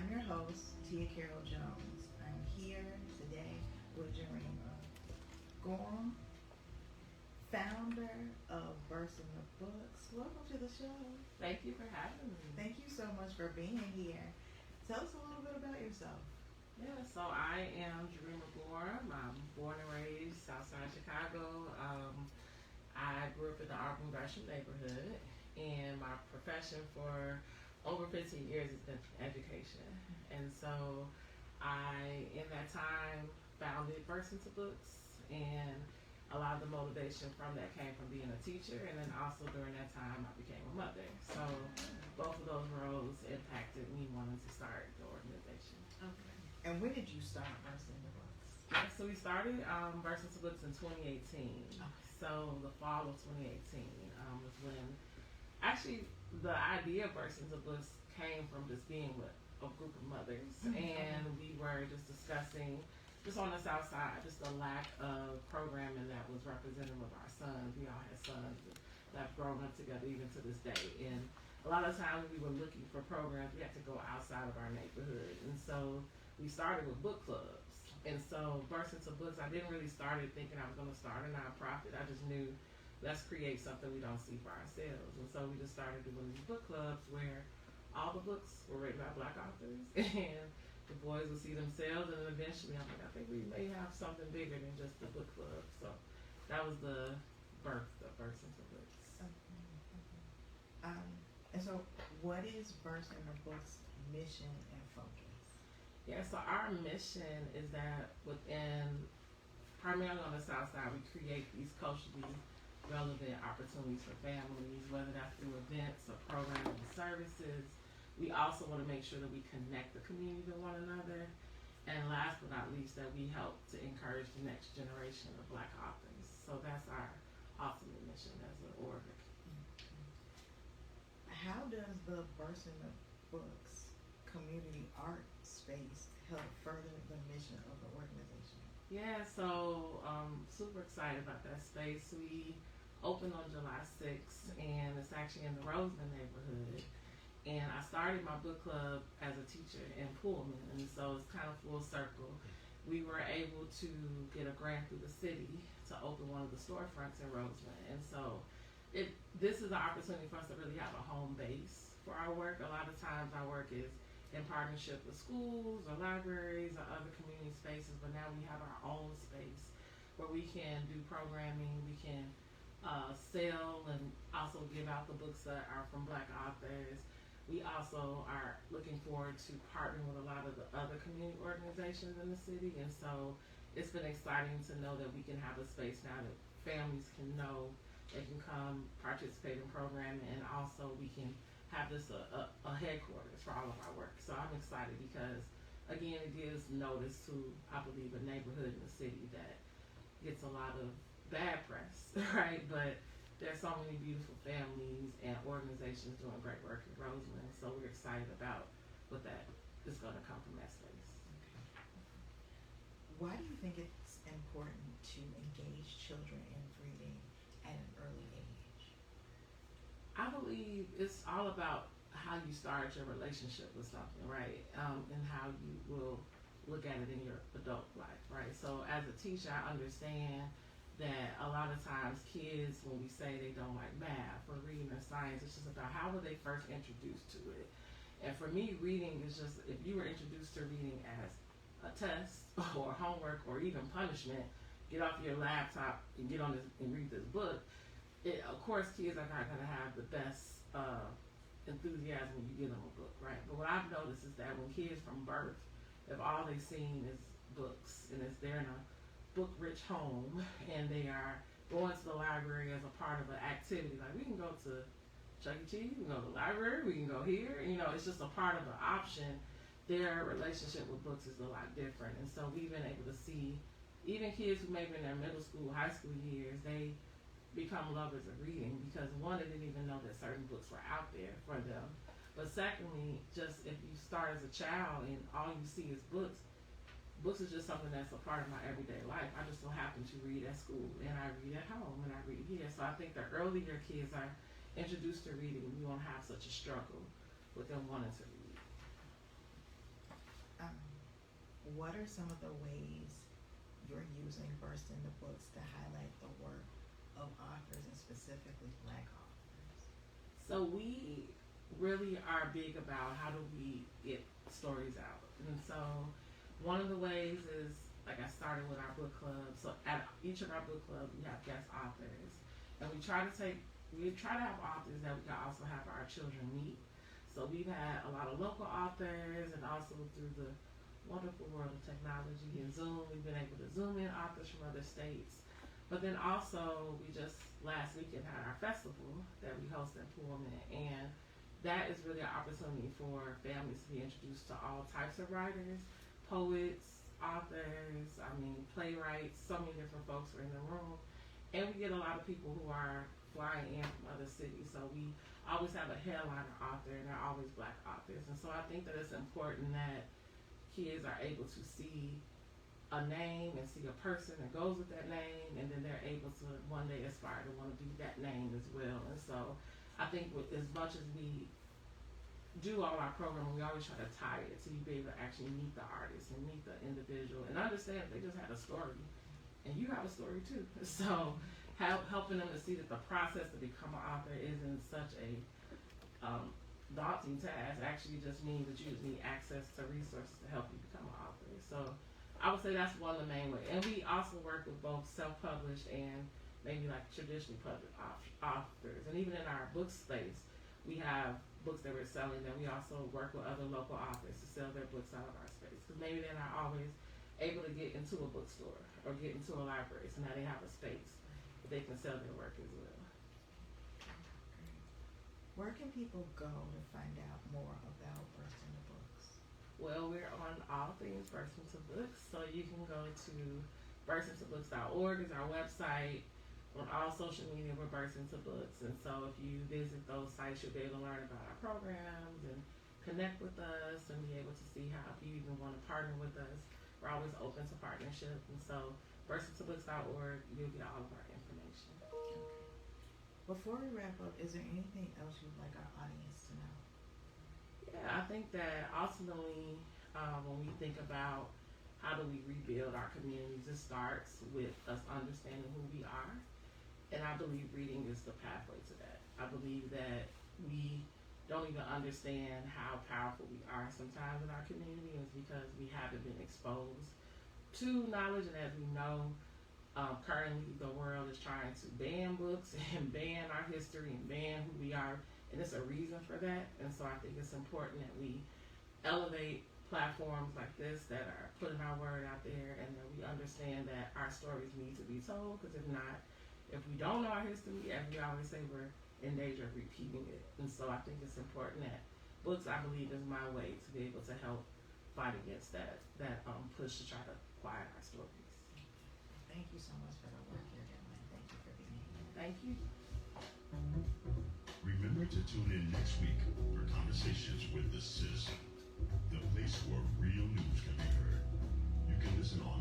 I'm your host, Tia Carol Jones. I'm here today with Jurema Gotham, founder of Bursting the Books. Welcome to the show. Thank you for having me. Thank you so much for being here. Tell us a little bit about yourself. Yeah, so I am Jurema Gotham. I'm born and raised Southside Chicago. I grew up in the Auburn Gresham neighborhood, and my profession for over 15 years has been education. And so I, in that time, founded Burst Into Books, and a lot of the motivation from that came from being a teacher, and then also during that time I became a mother. So both of those roles impacted me wanting to start the organization. Okay. And when did you start Bursting the Books? Yeah, so we started Burst Into Books in 2018. Okay. So the fall of 2018 was when actually the idea of Burst Into Books came from just being with a group of mothers, and we were just discussing just on the south side, just the lack of programming that was represented with our sons. We all had sons that have grown up together even to this day. And a lot of times we were looking for programs, we had to go outside of our neighborhood. And so we started with book clubs. And so Burst Into Books, I didn't really start it thinking I was going to start a nonprofit. I just knew, let's create something we don't see for ourselves. And so we just started doing these book clubs where all the books were written by Black authors, and the boys would see themselves, and then eventually I'm like, I think we may have something bigger than just the book club. So that was the birth of Burst Into Books. Okay. And so what is Burst Into Books' mission and focus? Yeah, so our mission is that within, primarily on the south side, we create these culturally relevant opportunities for families, whether that's through events or programs and services. We also want to make sure that we connect the community to one another. And last but not least, that we help to encourage the next generation of Black authors. So that's our ultimate mission as an org. How does the Burst Into Books community art space help further the mission of the organization? Yeah, so super excited about that space. We opened on July 6th, and it's actually in the Roseland neighborhood. And I started my book club as a teacher in Pullman, and so it's kind of full circle. We were able to get a grant through the city to open one of the storefronts in Roseland, and so this is an opportunity for us to really have a home base for our work. A lot of times our work is in partnership with schools or libraries or other community spaces, but now we have our own space where we can do programming, we can sell and also give out the books that are from Black authors. We also are looking forward to partnering with a lot of the other community organizations in the city, and so it's been exciting to know that we can have a space now that families can know they can come participate in programming, and also we can have this a headquarters for all of our work. So I'm excited because, again, it gives notice to, I believe, a neighborhood in the city that gets a lot of bad press, right? But there's so many beautiful families and organizations doing great work in Roseland, so we're excited about what that is going to come from that space. Why do you think it's important to engage children in reading at an early age? I believe it's all about how you start your relationship with something, right? And how you will look at it in your adult life, right? So as a teacher, I understand that a lot of times kids, when we say they don't like math or reading or science, it's just about how were they first introduced to it. And for me, reading is just, if you were introduced to reading as a test or homework or even punishment, get off your laptop and get on this and read this book, of course kids are not going to have the best enthusiasm when you give them a book, right? But what I've noticed is that when kids from birth, if all they've seen is books and they're in a book-rich home and they are going to the library as a part of an activity, like we can go to Chuck E. Cheese, we can go to the library, we can go here, it's just a part of an option. Their relationship with books is a lot different, and so we've been able to see even kids who maybe in their middle school, high school years, they become lovers of reading because one, they didn't even know that certain books were out there for them, but secondly, just if you start as a child and all you see is books is just something that's a part of my everyday life. I just so happen to read at school, and I read at home, and I read here. So I think the earlier kids are introduced to reading, we won't have such a struggle with them wanting to read. Um, what are some of the ways you're using Burst in the Books to highlight the work of authors and specifically Black authors? So we really are big about how do we get stories out. And so one of the ways is, like I started with our book club. So at each of our book clubs, we have guest authors. And we try to have authors that we can also have our children meet. So we've had a lot of local authors, and also through the wonderful world of technology and Zoom, we've been able to Zoom in authors from other states. But then also, we just last weekend had our festival that we host in Pullman, and that is really an opportunity for families to be introduced to all types of writers, poets, authors, playwrights. So many different folks are in the room, and we get a lot of people who are flying in from other cities. So we always have a headliner author, and they're always Black authors. And so I think that it's important that kids are able to see a name and see a person that goes with that name, and then they're able to one day aspire to want to do that name as well. And so I think with as much as we do all our programming, we always try to tie it so you be able to actually meet the artist and meet the individual and understand they just had a story, and you have a story too. So helping them to see that the process to become an author isn't such a daunting task. Actually just means that you just need access to resources to help you become an author. So I would say that's one of the main ways. And we also work with both self-published and maybe like traditionally published authors. And even in our book space, we have books that we're selling, and we also work with other local authors to sell their books out of our space. Because maybe they're not always able to get into a bookstore or get into a library, so now they have a space that they can sell their work as well. Where can people go to find out more about Burst in the Books? Well, we're on all things Burst into Books, so you can go to burstintabooks.org is our website. On all social media, we're Burst into Books, and so if you visit those sites, you'll be able to learn about our programs and connect with us and be able to see how, if you even want to partner with us, we're always open to partnership. And so burstintabooks.org, you'll get all of our information. Okay. Before we wrap up, is there anything else you'd like our audience to know? Yeah, I think that ultimately, when we think about how do we rebuild our communities, it starts with us understanding who we are. And I believe reading is the pathway to that. I believe that we don't even understand how powerful we are sometimes in our community, and it's because we haven't been exposed to knowledge. And as we know, currently the world is trying to ban books and ban our history and ban who we are, and there's a reason for that. And so I think it's important that we elevate platforms like this that are putting our word out there, and that we understand that our stories need to be told, because if not, if we don't know our history, as we always say, we're in danger of repeating it. And so I think it's important that books, I believe, is my way to be able to help fight against that push to try to quiet our stories. Thank you so much for the work you're doing. Thank you for being here. Thank you. Remember to tune in next week for Conversations with the Citizen, the place where real news can be heard. You can listen on